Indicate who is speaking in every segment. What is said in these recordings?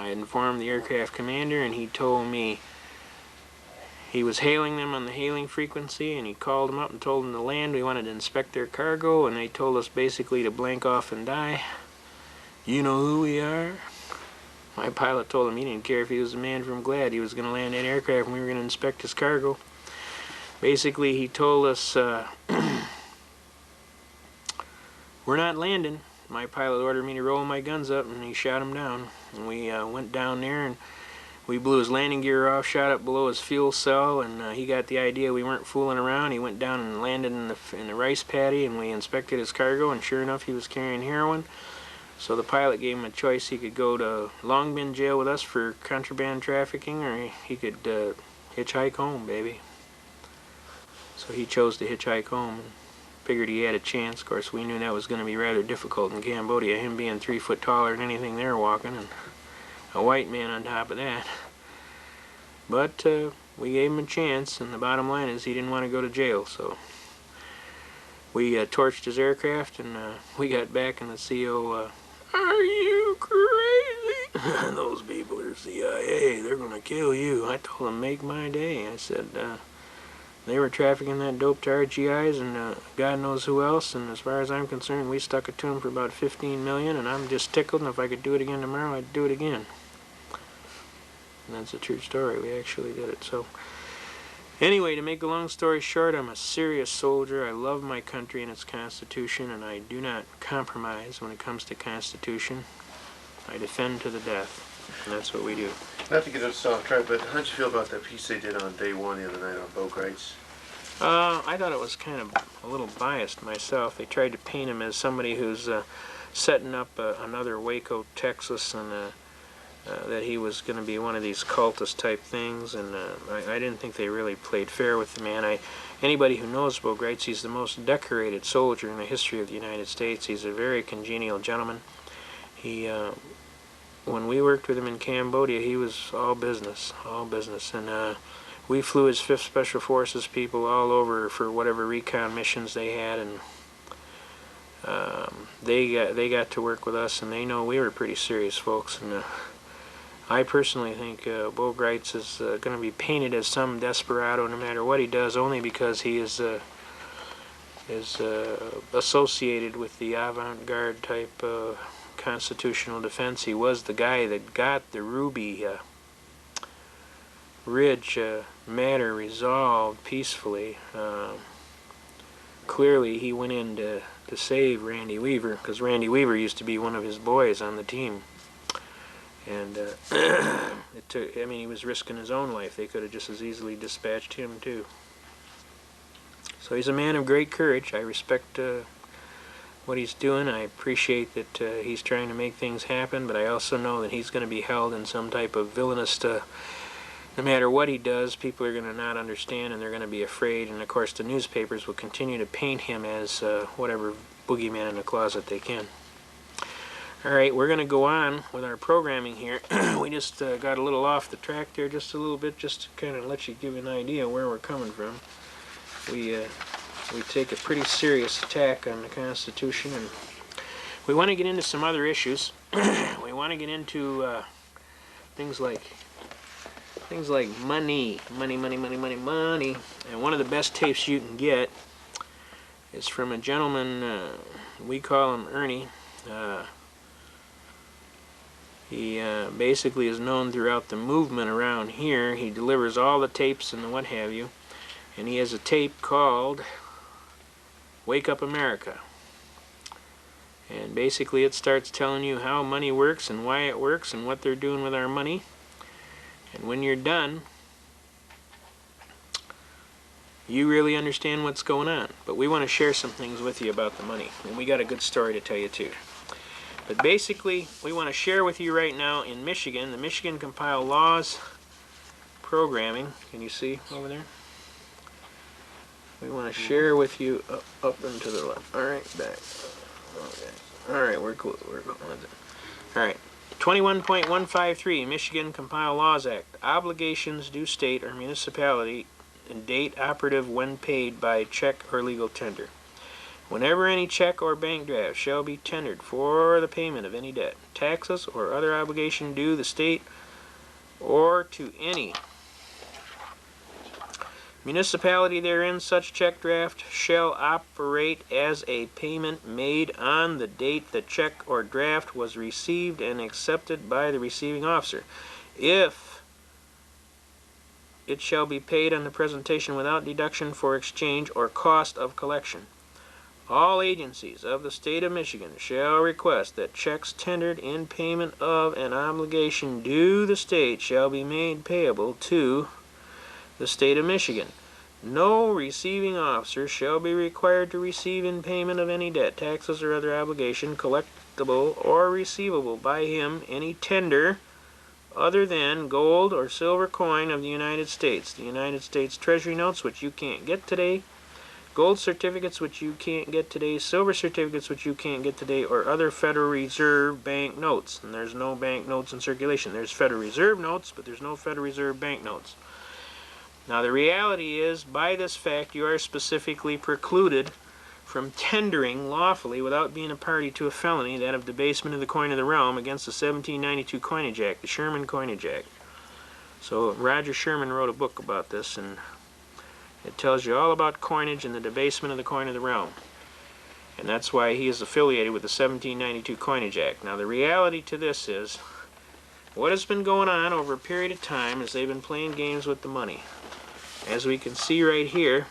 Speaker 1: I informed the aircraft commander, and he told me he was hailing them on the hailing frequency, and he called them up and told them to land. We wanted to inspect their cargo, and they told us basically to blank off and die. You know who we are? My pilot told him he didn't care if he was a man from Glad. He was going to land that aircraft and we were going to inspect his cargo. Basically, he told us, we're not landing. My pilot ordered me to roll my guns up, and he shot him down. And we went down there, and we blew his landing gear off, shot up below his fuel cell, and he got the idea we weren't fooling around. He went down and landed in the rice paddy, and we inspected his cargo, and sure enough, he was carrying heroin. So the pilot gave him a choice. He could go to Long Bin jail with us for contraband trafficking, or he could hitchhike home, baby. So he chose to hitchhike home and figured he had a chance. Of course, we knew that was going to be rather difficult in Cambodia, him being 3 foot taller than anything they're walking, and a white man on top of that. But we gave him a chance, and the bottom line is he didn't want to go to jail. So we torched his aircraft, and we got back, and the CO, are you crazy? Those people are CIA. They're going to kill you. I told him, make my day. I said, they were trafficking that dope to RGIs and God knows who else, and as far as I'm concerned, we stuck it to them for about $15 million, and I'm just tickled, and if I could do it again tomorrow, I'd do it again. And that's a true story. We actually did it. So anyway, to make a long story short, I'm a serious soldier. I love my country and its Constitution, and I do not compromise when it comes to Constitution. I defend to the death. And that's what we do.
Speaker 2: Not to get us off track, but how'd you feel about that piece they did on day one the other night on boat rights?
Speaker 1: I thought it was kind of a little biased myself. They tried to paint him as somebody who's setting up another Waco, Texas, and that he was going to be one of these cultist type things. And I didn't think they really played fair with the man. Anybody who knows boat rights, he's the most decorated soldier in the history of the United States. He's a very congenial gentleman. He when we worked with him in Cambodia, he was all business, and we flew his 5th Special Forces people all over for whatever recon missions they had, and they got to work with us, and they know we were pretty serious folks. And I personally think Bo Greitz is going to be painted as some desperado no matter what he does, only because he is associated with the avant-garde type constitutional defense. He was the guy that got the Ruby Ridge matter resolved peacefully. Clearly he went in to save Randy Weaver, because Randy Weaver used to be one of his boys on the team, and it took, I mean, he was risking his own life. They could have just as easily dispatched him too. So he's a man of great courage. I respect what he's doing. I appreciate that he's trying to make things happen, but I also know that he's going to be held in some type of villainous, no matter what he does, people are going to not understand, and they're going to be afraid, and of course the newspapers will continue to paint him as whatever boogeyman in the closet they can. Alright, we're going to go on with our programming here. We just got a little off the track there just a little bit, just to kind of let you give you an idea where we're coming from. We take a pretty serious attack on the Constitution, and we want to get into some other issues. We want to get into things like money. And one of the best tapes you can get is from a gentleman, we call him Ernie. He basically is known throughout the movement around here. He delivers all the tapes and the what have you. And he has a tape called Wake Up America. And basically it starts telling you how money works and why it works and what they're doing with our money. And when you're done, you really understand what's going on. But we want to share some things with you about the money. And we got a good story to tell you too. But basically, we want to share with you right now in Michigan, the Michigan Compile Laws programming. Can you see over there? We want to share with you up and to the left. Alright, back. Okay. Alright, we're cool. We're going with it. Alright. 21.153 Michigan Compile Laws Act. Obligations due state or municipality and date operative when paid by check or legal tender. Whenever any check or bank draft shall be tendered for the payment of any debt, taxes, or other obligation due the state or to any municipality therein, such check draft shall operate as a payment made on the date the check or draft was received and accepted by the receiving officer. If it shall be paid on the presentation without deduction for exchange or cost of collection. All agencies of the state of Michigan shall request that checks tendered in payment of an obligation due the state shall be made payable to the state of Michigan. No receiving officer shall be required to receive in payment of any debt, taxes, or other obligation collectible or receivable by him any tender other than gold or silver coin of the United States, the United States Treasury notes, which you can't get today, gold certificates, which you can't get today, silver certificates, which you can't get today, or other Federal Reserve bank notes. And there's no bank notes in circulation. There's Federal Reserve notes, but there's no Federal Reserve bank notes. Now the reality is, by this fact, you are specifically precluded from tendering lawfully without being a party to a felony, that of debasement of the coin of the realm against the 1792 Coinage Act, the Sherman Coinage Act. So Roger Sherman wrote a book about this, and it tells you all about coinage and the debasement of the coin of the realm. And that's why he is affiliated with the 1792 Coinage Act. Now the reality to this is, what has been going on over a period of time is they've been playing games with the money. As we can see right here,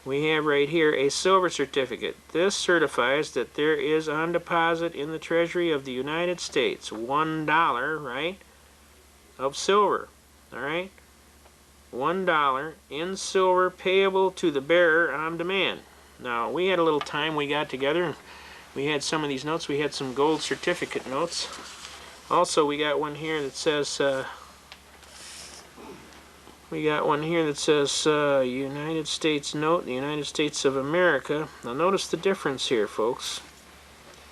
Speaker 1: we have right here a silver certificate. This certifies that there is on deposit in the Treasury of the United States $1, right, of silver, all right? $1 in silver payable to the bearer on demand. Now, we had a little time we got together, and we had some of these notes. We had some gold certificate notes. Also, we got one here that says, United States note, the United States of America. Now, notice the difference here, folks.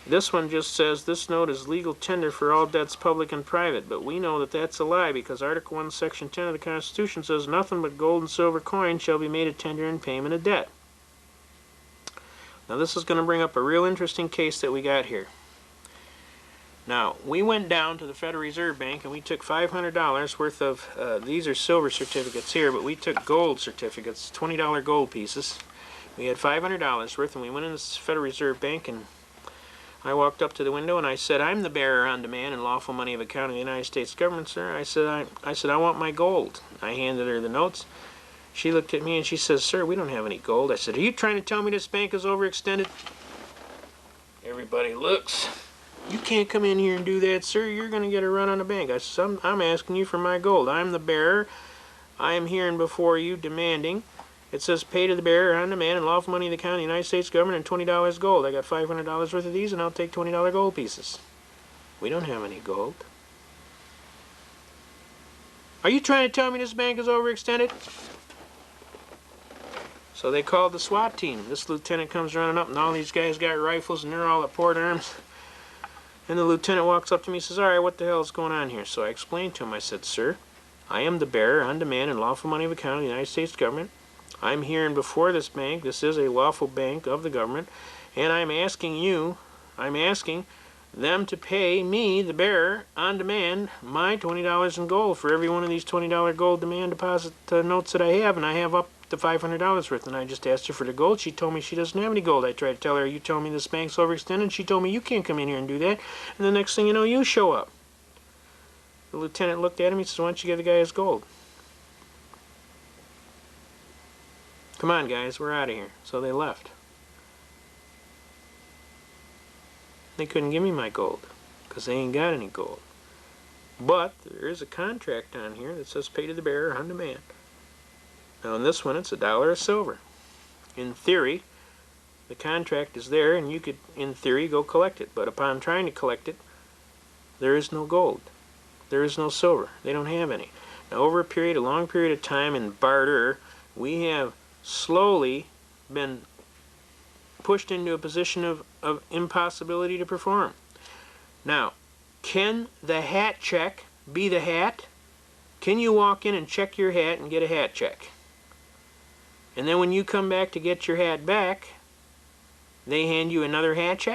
Speaker 1: This one just says this note is legal tender for all debts public and private, but we know that that's a lie because Article 1, Section 10 of the Constitution says nothing but gold and silver coin shall be made a tender in payment of debt. Now this is going to bring up a real interesting case that we got here. Now, we went down to the Federal Reserve Bank and we took $500 worth of, these are silver certificates here, but we took gold certificates, $20 gold pieces. We had $500 worth, and we went in the Federal Reserve Bank, and I walked up to the window and I said, "I'm the bearer on demand and lawful money of account of the United States government, sir." I said, "I want my gold." I handed her the notes. She looked at me and she says, "Sir, we don't have any gold." I said, "Are you trying to tell me this bank is overextended?" Everybody looks. "You can't come in here and do that, sir. You're going to get a run on the bank." I said, I'm asking you for my gold. I'm the bearer. I am here and before you demanding. It says pay to the bearer on demand and lawful money of the account of the United States government and $20 gold. I got $500 worth of these, and I'll take $20 gold pieces. We don't have any gold. "Are you trying to tell me this bank is overextended?" So they called the SWAT team. This lieutenant comes running up, and all these guys got rifles, and they're all at port arms. And the lieutenant walks up to me and says, "All right, what the hell is going on here?" So I explained to him. I said, "Sir, I am the bearer on demand and lawful money of account of the United States government. I'm here and before this bank. This is a lawful bank of the government. And I'm asking them to pay me, the bearer, on demand, my $20 in gold for every one of these $20 gold demand deposit notes that I have. And I have up to $500 worth." And I just asked her for the gold. She told me she doesn't have any gold. I tried to tell her, "You telling me this bank's overextended?" She told me, "You can't come in here and do that." And the next thing you know, you show up. The lieutenant looked at him. He says, "Why don't you give the guy his gold?" "Come on, guys, we're out of here." So they left. They couldn't give me my gold because they ain't got any gold. But there is a contract on here that says pay to the bearer on demand. Now in this one, it's $1 of silver. In theory, the contract is there, and you could, in theory, go collect it. But upon trying to collect it, there is no gold. There is no silver. They don't have any. Now over a long period of time in barter, we have slowly been pushed into a position of impossibility to perform. Now, can the hat check be the hat? Can you walk in and check your hat and get a hat check? And then when you come back to get your hat back, They hand you another hat check?